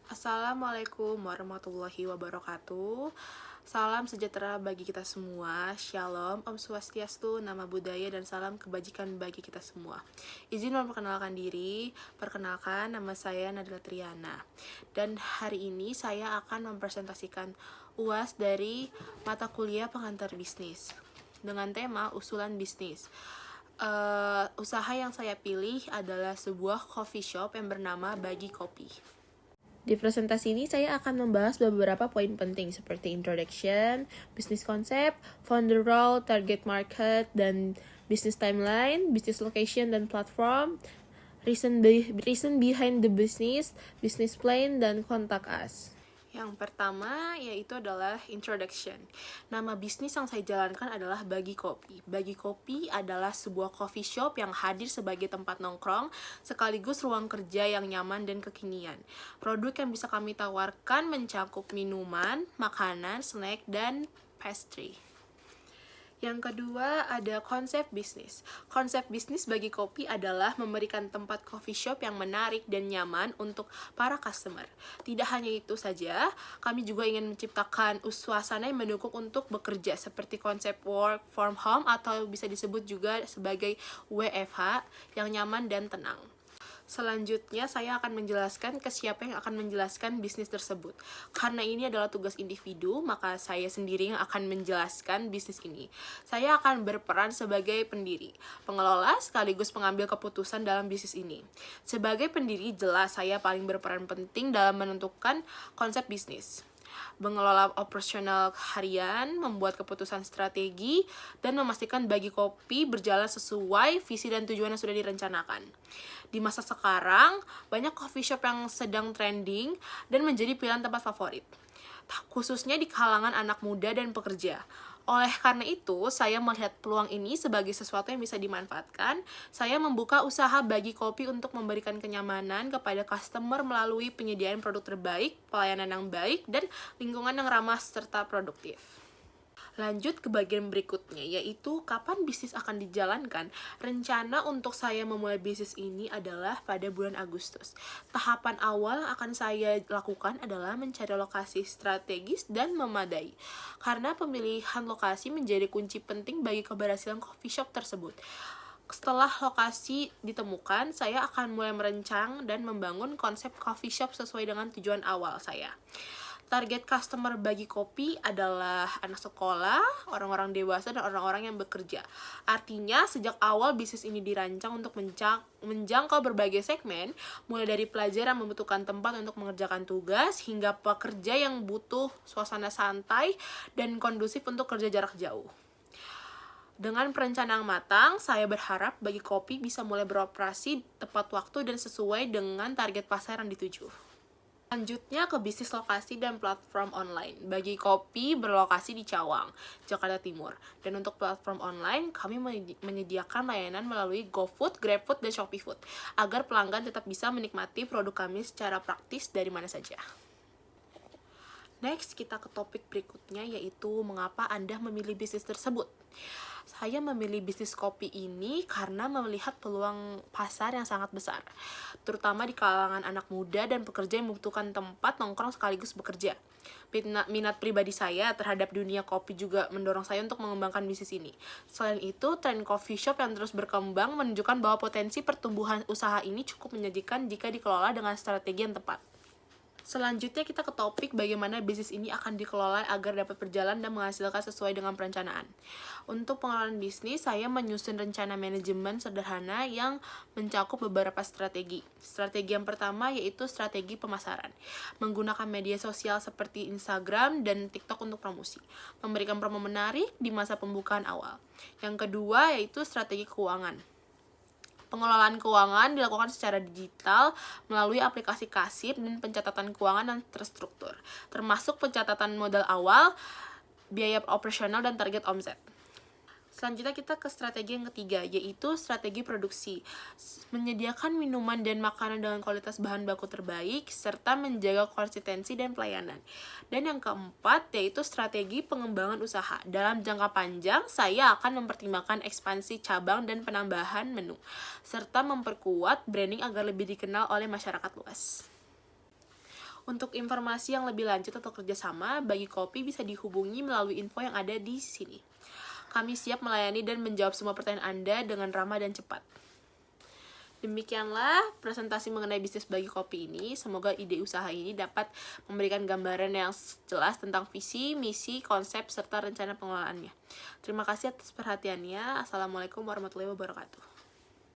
Assalamualaikum warahmatullahi wabarakatuh. Salam sejahtera bagi kita semua. Shalom, Om Swastiastu, nama budaya dan salam kebajikan bagi kita semua. Izin memperkenalkan diri. Perkenalkan, nama saya Nadila Triana. Dan hari ini saya akan mempresentasikan UAS dari mata kuliah pengantar bisnis dengan tema usulan bisnis. Usaha yang saya pilih adalah sebuah coffee shop yang bernama Bagi Kopi. Di presentasi ini saya akan membahas beberapa poin penting seperti introduction, business concept, founder role, target market, dan business timeline, business location dan platform, reason behind the business plan, dan contact us. Yang pertama yaitu adalah introduction. Nama bisnis yang saya jalankan adalah Bagi Kopi. Bagi Kopi adalah sebuah coffee shop yang hadir sebagai tempat nongkrong, sekaligus ruang kerja yang nyaman dan kekinian. Produk yang bisa kami tawarkan mencakup minuman, makanan, snack, dan pastry. Yang kedua ada konsep bisnis. Konsep bisnis Bagi Kopi adalah memberikan tempat coffee shop yang menarik dan nyaman untuk para customer. Tidak hanya itu saja, kami juga ingin menciptakan suasana yang mendukung untuk bekerja seperti konsep work from home atau bisa disebut juga sebagai WFH yang nyaman dan tenang. Selanjutnya, saya akan menjelaskan ke siapa yang akan menjelaskan bisnis tersebut. Karena ini adalah tugas individu, maka saya sendiri yang akan menjelaskan bisnis ini. Saya akan berperan sebagai pendiri, pengelola, sekaligus pengambil keputusan dalam bisnis ini. Sebagai pendiri, jelas saya paling berperan penting dalam menentukan konsep bisnis, mengelola operasional harian, membuat keputusan strategi, dan memastikan Bagi Kopi berjalan sesuai visi dan tujuan yang sudah direncanakan. Di masa sekarang, banyak coffee shop yang sedang trending dan menjadi pilihan tempat favorit, khususnya di kalangan anak muda dan pekerja. Oleh karena itu, saya melihat peluang ini sebagai sesuatu yang bisa dimanfaatkan. Saya membuka usaha Bagi Kopi untuk memberikan kenyamanan kepada customer melalui penyediaan produk terbaik, pelayanan yang baik, dan lingkungan yang ramah serta produktif. Lanjut ke bagian berikutnya, yaitu kapan bisnis akan dijalankan. Rencana untuk saya memulai bisnis ini adalah pada bulan Agustus. Tahapan awal yang akan saya lakukan adalah mencari lokasi strategis dan memadai, karena pemilihan lokasi menjadi kunci penting bagi keberhasilan coffee shop tersebut. Setelah lokasi ditemukan, saya akan mulai merancang dan membangun konsep coffee shop sesuai dengan tujuan awal saya. Target customer Bagi Kopi adalah anak sekolah, orang-orang dewasa, dan orang-orang yang bekerja. Artinya, sejak awal bisnis ini dirancang untuk menjangkau berbagai segmen, mulai dari pelajar yang membutuhkan tempat untuk mengerjakan tugas, hingga pekerja yang butuh suasana santai dan kondusif untuk kerja jarak jauh. Dengan perencanaan matang, saya berharap Bagi Kopi bisa mulai beroperasi tepat waktu dan sesuai dengan target pasar yang dituju. Selanjutnya ke bisnis lokasi dan platform online. Bagi Kopi berlokasi di Cawang, Jakarta Timur. Dan untuk platform online, kami menyediakan layanan melalui GoFood, GrabFood, dan ShopeeFood, agar pelanggan tetap bisa menikmati produk kami secara praktis dari mana saja. Next, kita ke topik berikutnya, yaitu mengapa Anda memilih bisnis tersebut. Saya memilih bisnis kopi ini karena melihat peluang pasar yang sangat besar, terutama di kalangan anak muda dan pekerja yang membutuhkan tempat nongkrong sekaligus bekerja. Minat pribadi saya terhadap dunia kopi juga mendorong saya untuk mengembangkan bisnis ini. Selain itu, tren coffee shop yang terus berkembang menunjukkan bahwa potensi pertumbuhan usaha ini cukup menjanjikan jika dikelola dengan strategi yang tepat. Selanjutnya kita ke topik bagaimana bisnis ini akan dikelola agar dapat berjalan dan menghasilkan sesuai dengan perencanaan. Untuk pengelolaan bisnis, saya menyusun rencana manajemen sederhana yang mencakup beberapa strategi. Strategi yang pertama yaitu strategi pemasaran. Menggunakan media sosial seperti Instagram dan TikTok untuk promosi. Memberikan promo menarik di masa pembukaan awal. Yang kedua yaitu strategi keuangan. Pengelolaan keuangan dilakukan secara digital melalui aplikasi kasir dan pencatatan keuangan yang terstruktur, termasuk pencatatan modal awal, biaya operasional, dan target omset. Selanjutnya kita ke strategi yang ketiga, yaitu strategi produksi. Menyediakan minuman dan makanan dengan kualitas bahan baku terbaik, serta menjaga konsistensi dan pelayanan. Dan yang keempat, yaitu strategi pengembangan usaha. Dalam jangka panjang, saya akan mempertimbangkan ekspansi cabang dan penambahan menu, serta memperkuat branding agar lebih dikenal oleh masyarakat luas. Untuk informasi yang lebih lanjut atau kerjasama, Bagi Kopi bisa dihubungi melalui info yang ada di sini. Kami siap melayani dan menjawab semua pertanyaan Anda dengan ramah dan cepat. Demikianlah presentasi mengenai bisnis Bagi Kopi ini. Semoga ide usaha ini dapat memberikan gambaran yang jelas tentang visi, misi, konsep, serta rencana pengelolaannya. Terima kasih atas perhatiannya. Assalamualaikum warahmatullahi wabarakatuh.